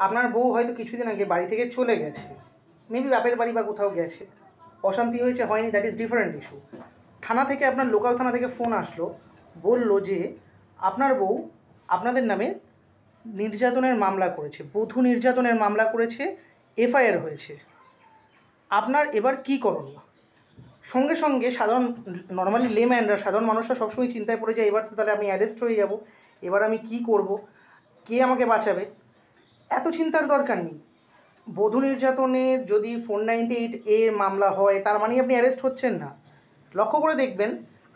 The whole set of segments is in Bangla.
আপনার বউ হয়তো কিছুদিন আগে বাড়ি থেকে চলে গেছে, মেবি বাপের বাড়ি বা কোথাও গেছে, অশান্তি হয়েছে, হয়নি, দ্যাট ইজ ডিফারেন্ট ইস্যু। থানা থেকে, আপনার লোকাল থানা থেকে ফোন আসলো, বললো যে আপনার বউ আপনাদের নামে নির্যাতনের মামলা করেছে, বধূ নির্যাতনের মামলা করেছে, এফআইআর হয়েছে। আপনার এবার কী করণীয়? সঙ্গে সঙ্গে নর্মালি লেম্যানরা, সাধারণ মানুষরা সবসময় চিন্তায় পড়ে যায়, এবার তো তাহলে আমি অ্যারেস্ট হয়ে যাব, এবার আমি কি করব, কে আমাকে বাঁচাবে? এত চিন্তার দরকার নেই। বধূ নির্যাতনের যদি 498A মামলা হয়, তার মানে আপনি অ্যারেস্ট হচ্ছেন না। লক্ষ্য করে দেখবেন,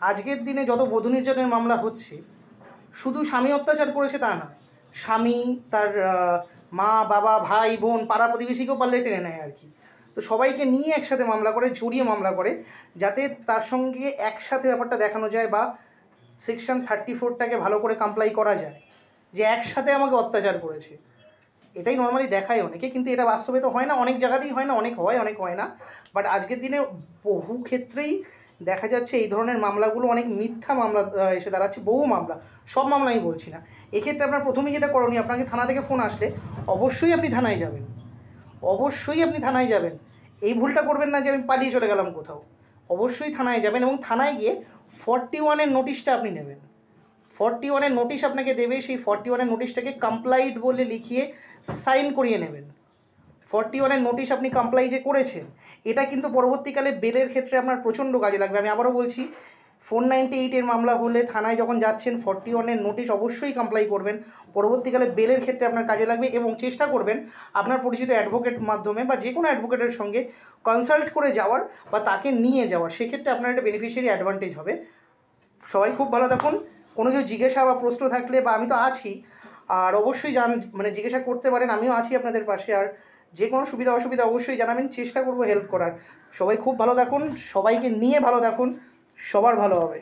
আজকের দিনে যত বধূ নির্যাতনের মামলা হচ্ছে, শুধু স্বামী অত্যাচার করেছে তা না, স্বামী, তার মা, বাবা, ভাই, বোন, পাড়া প্রতিবেশীকেও পারলে টেনে নেয় আর কি। তো সবাইকে নিয়ে একসাথে মামলা করে, জড়িয়ে মামলা করে, যাতে তার সঙ্গে একসাথে ব্যাপারটা দেখানো যায় বা সেকশন 34টাকে ভালো করে কমপ্লাই করা যায় যে একসাথে আমাকে অত্যাচার করেছে। এটাই নর্মালি দেখায় অনেকে, কিন্তু এটা বাস্তবে তো হয় না, অনেক জায়গাতেই হয় না, অনেক হয়, অনেক হয় না। বাট আজকের দিনে বহু ক্ষেত্রেই দেখা যাচ্ছে এই ধরনের মামলাগুলো অনেক মিথ্যা মামলা এসে দাঁড়াচ্ছে, বহু মামলা, সব মামলা আমি বলছি না। এক্ষেত্রে আপনার প্রথমেই যেটা করণীয়, আপনাকে থানা থেকে ফোন আসলে অবশ্যই আপনি থানায় যাবেন, অবশ্যই আপনি থানায় যাবেন। এই ভুলটা করবেন না যে আমি পালিয়ে চলে গেলাম কোথাও। অবশ্যই থানায় যাবেন এবং থানায় গিয়ে 41-এর নোটিশটা আপনি নেবেন। 41-এর নোটিশ আপনাকে দেবে, সেই 41-এর নোটিশটাকে কমপ্লাইড বলে লিখিয়ে সাইন করিয়ে নেবেন। 41-এর নোটিশ আপনি কমপ্লাই যে করেছেন, এটা কিন্তু পরবর্তীকালে বেলের ক্ষেত্রে আপনার প্রচণ্ড কাজে লাগবে। আমি আবারও বলছি, 498-এর মামলা হলে থানায় যখন যাচ্ছেন 41-এর নোটিশ অবশ্যই কমপ্লাই করবেন, পরবর্তীকালে বেলের ক্ষেত্রে আপনার কাজে লাগবে। এবং চেষ্টা করবেন আপনার পরিচিত অ্যাডভোকেট মাধ্যমে বা যে কোনো অ্যাডভোকেটের সঙ্গে কনসাল্ট করে যাওয়ার বা তাকে নিয়ে যাওয়ার, সেক্ষেত্রে আপনার একটা বেনিফিশিয়ারি অ্যাডভান্টেজ হবে। সবাই খুব ভালো থাকুন। কোনো কিছু জিজ্ঞাসা বা প্রশ্ন থাকলে, বা আমি তো আছি, আর অবশ্যই জিজ্ঞাসা করতে পারেন, আমিও আছি আপনাদের পাশে। আর যে কোনো সুবিধা অসুবিধা অবশ্যই জানাবেন, চেষ্টা করব হেল্প করার। সবাই খুব ভালো থাকুন, সবাইকে নিয়ে ভালো থাকুন, সবার ভালো হবে।